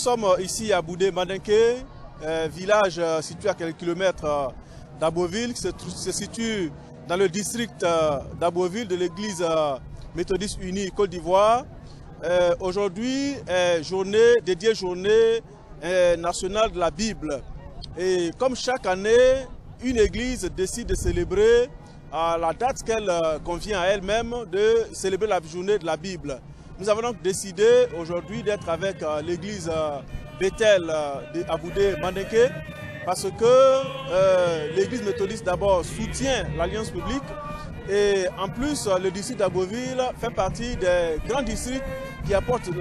sommes ici à Boudé-Mandinké, village situé à quelques kilomètres d'Aboville, qui se situe dans le district d'Aboville de l'église méthodiste unie Côte d'Ivoire. Aujourd'hui est journée nationale de la Bible. Et comme chaque année, une église décide de célébrer à la date qu'elle convient à elle-même de célébrer la journée de la Bible. Nous avons donc décidé aujourd'hui d'être avec l'église Bethel à Boudé-Mandinké parce que l'église méthodiste d'abord soutient l'Alliance publique et en plus le district d'Aboville fait partie des grands districts qui apportent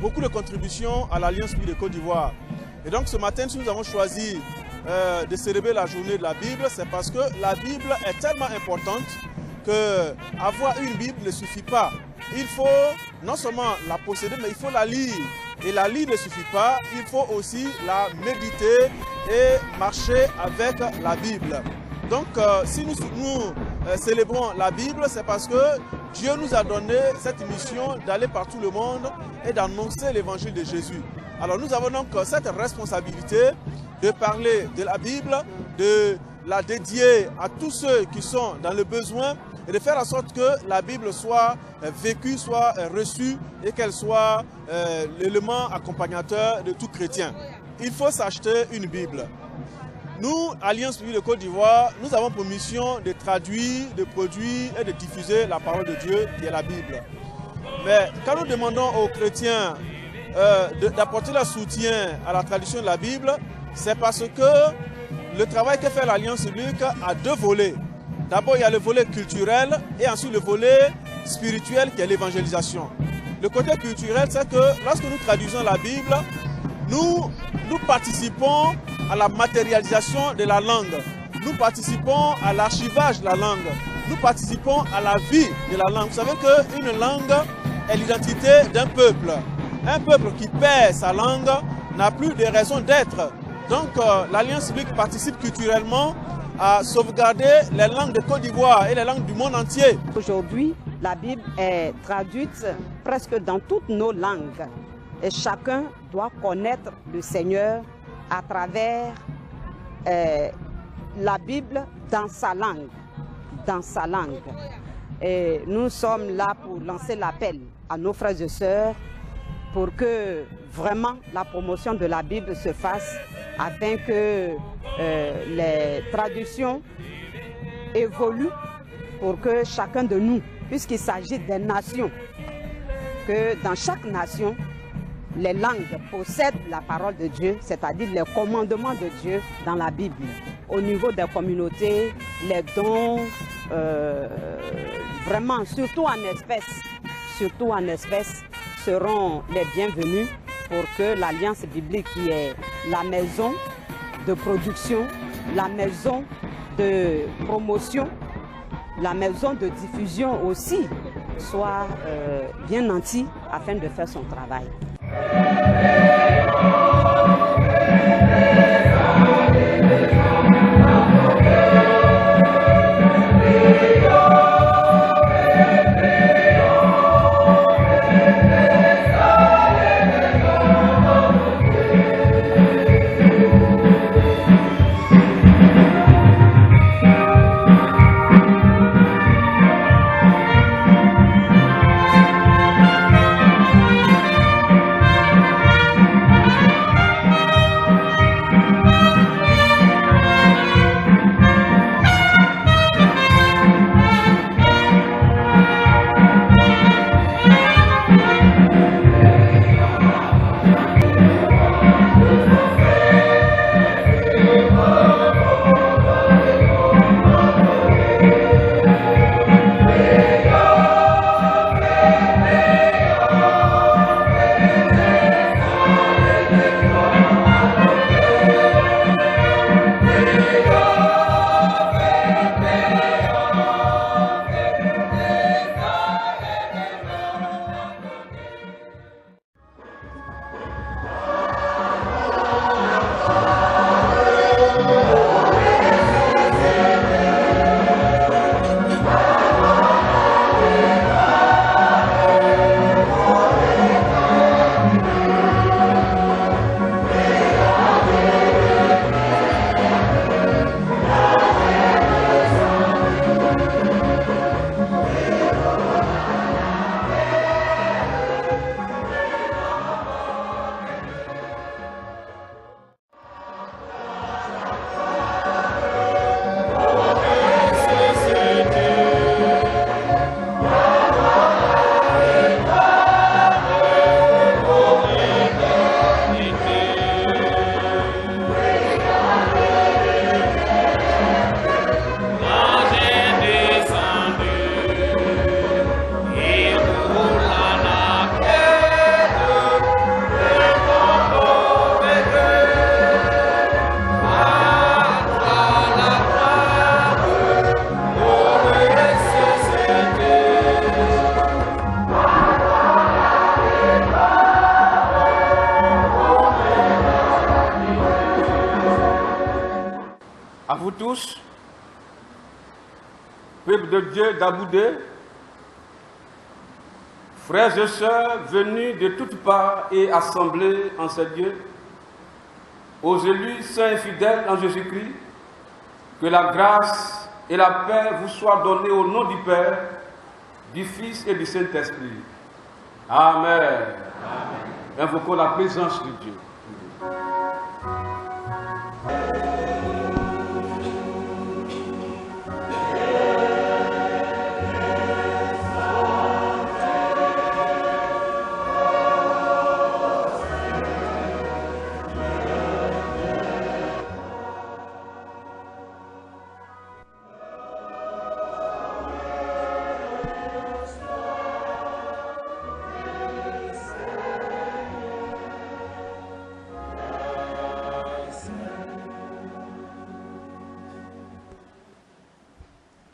beaucoup de contributions à l'Alliance publique de Côte d'Ivoire. Et donc ce matin, nous avons choisi de célébrer la journée de la Bible, c'est parce que la Bible est tellement importante que avoir une Bible ne suffit pas. Il faut non seulement la posséder, mais il faut la lire. Et la lire ne suffit pas, il faut aussi la méditer et marcher avec la Bible. Donc si nous célébrons la Bible, c'est parce que Dieu nous a donné cette mission d'aller par tout le monde et d'annoncer l'évangile de Jésus. Alors nous avons donc cette responsabilité de parler de la Bible, de la dédier à tous ceux qui sont dans le besoin et de faire en sorte que la Bible soit vécue, soit reçue et qu'elle soit l'élément accompagnateur de tout chrétien. Il faut s'acheter une Bible. Nous, Alliance publique de Côte d'Ivoire, nous avons pour mission de traduire, de produire et de diffuser la parole de Dieu qui est la Bible. Mais quand nous demandons aux chrétiens d'apporter leur soutien à la traduction de la Bible, c'est parce que le travail que fait l'Alliance publique a deux volets. D'abord, il y a le volet culturel et ensuite le volet spirituel qui est l'évangélisation. Le côté culturel, c'est que lorsque nous traduisons la Bible, nous participons à la matérialisation de la langue. Nous participons à l'archivage de la langue. Nous participons à la vie de la langue. Vous savez qu'une langue est l'identité d'un peuple. Un peuple qui perd sa langue n'a plus de raison d'être. Donc l'Alliance publique participe culturellement à sauvegarder les langues de Côte d'Ivoire et les langues du monde entier. Aujourd'hui, la Bible est traduite presque dans toutes nos langues. Et chacun doit connaître le Seigneur à travers la Bible dans sa langue. Et nous sommes là pour lancer l'appel à nos frères et sœurs pour que vraiment la promotion de la Bible se fasse afin que les traductions évoluent pour que chacun de nous, puisqu'il s'agit des nations, que dans chaque nation, les langues possèdent la parole de Dieu, c'est-à-dire les commandements de Dieu dans la Bible. Au niveau des communautés, les dons, vraiment, surtout en espèces, seront les bienvenus pour que l'Alliance biblique, qui est la maison de production, la maison de promotion, la maison de diffusion aussi, soit bien nantie afin de faire son travail. tous, peuple de Dieu d'Aboudé, frères et sœurs venus de toutes parts et assemblés en ce lieu, aux élus saints et fidèles en Jésus-Christ, que la grâce et la paix vous soient données au nom du Père, du Fils et du Saint-Esprit. Amen. Amen. Invoquons la présence de Dieu.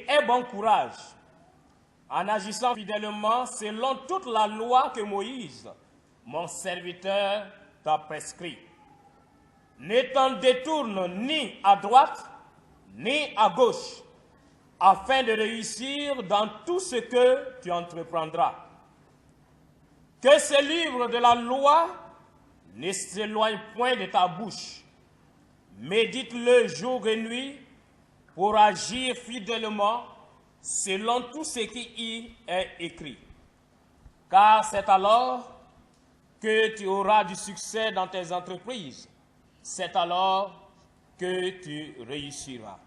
Et bon courage en agissant fidèlement selon toute la loi que Moïse, mon serviteur, t'a prescrit. Ne t'en détourne ni à droite ni à gauche, afin de réussir dans tout ce que tu entreprendras. Que ce livre de la loi ne s'éloigne point de ta bouche. Médite-le jour et nuit pour agir fidèlement selon tout ce qui y est écrit. Car c'est alors que tu auras du succès dans tes entreprises. C'est alors que tu réussiras.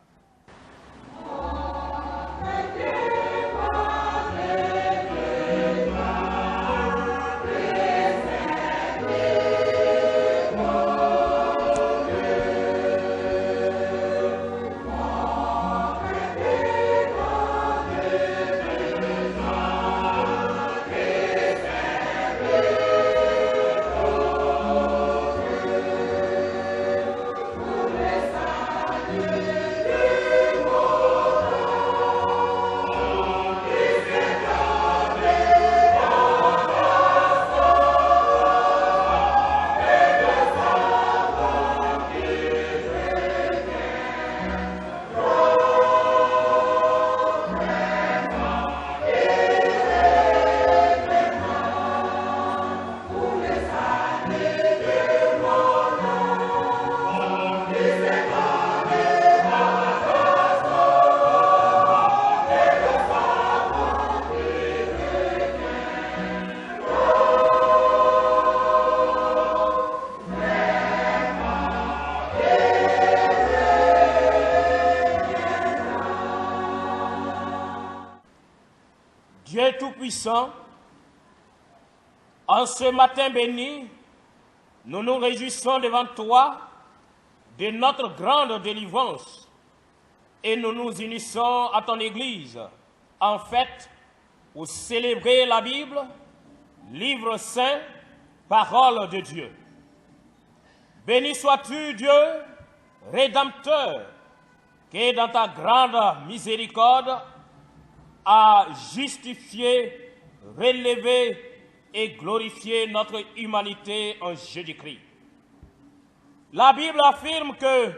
Dieu Tout-Puissant, en ce matin béni, nous nous réjouissons devant toi de notre grande délivrance et nous nous unissons à ton Église, en fait, pour célébrer la Bible, livre saint, parole de Dieu. Béni sois-tu, Dieu, Rédempteur, qui dans ta grande miséricorde a justifié, relevé et glorifié notre humanité en Jésus-Christ. La Bible affirme que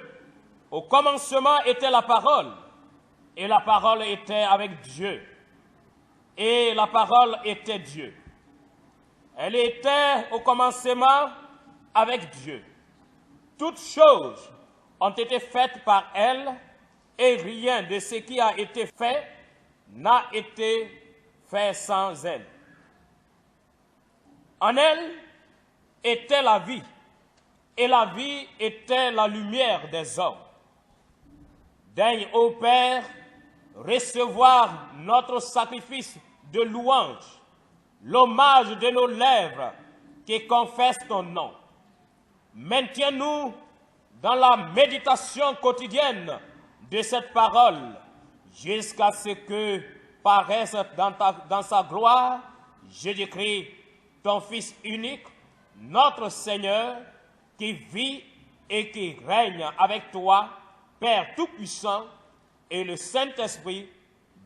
au commencement était la parole, et la parole était avec Dieu, et la parole était Dieu. Elle était au commencement avec Dieu. Toutes choses ont été faites par elle, et rien de ce qui a été fait n'a été fait sans elle. En elle était la vie, et la vie était la lumière des hommes. Daigne, ô Père, recevoir notre sacrifice de louange, l'hommage de nos lèvres qui confessent ton nom. Maintiens-nous dans la méditation quotidienne de cette parole, jusqu'à ce que paraisse dans sa gloire Jésus-Christ, ton Fils unique, notre Seigneur, qui vit et qui règne avec toi, Père Tout-Puissant, et le Saint-Esprit,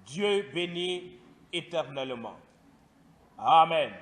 Dieu béni éternellement. Amen.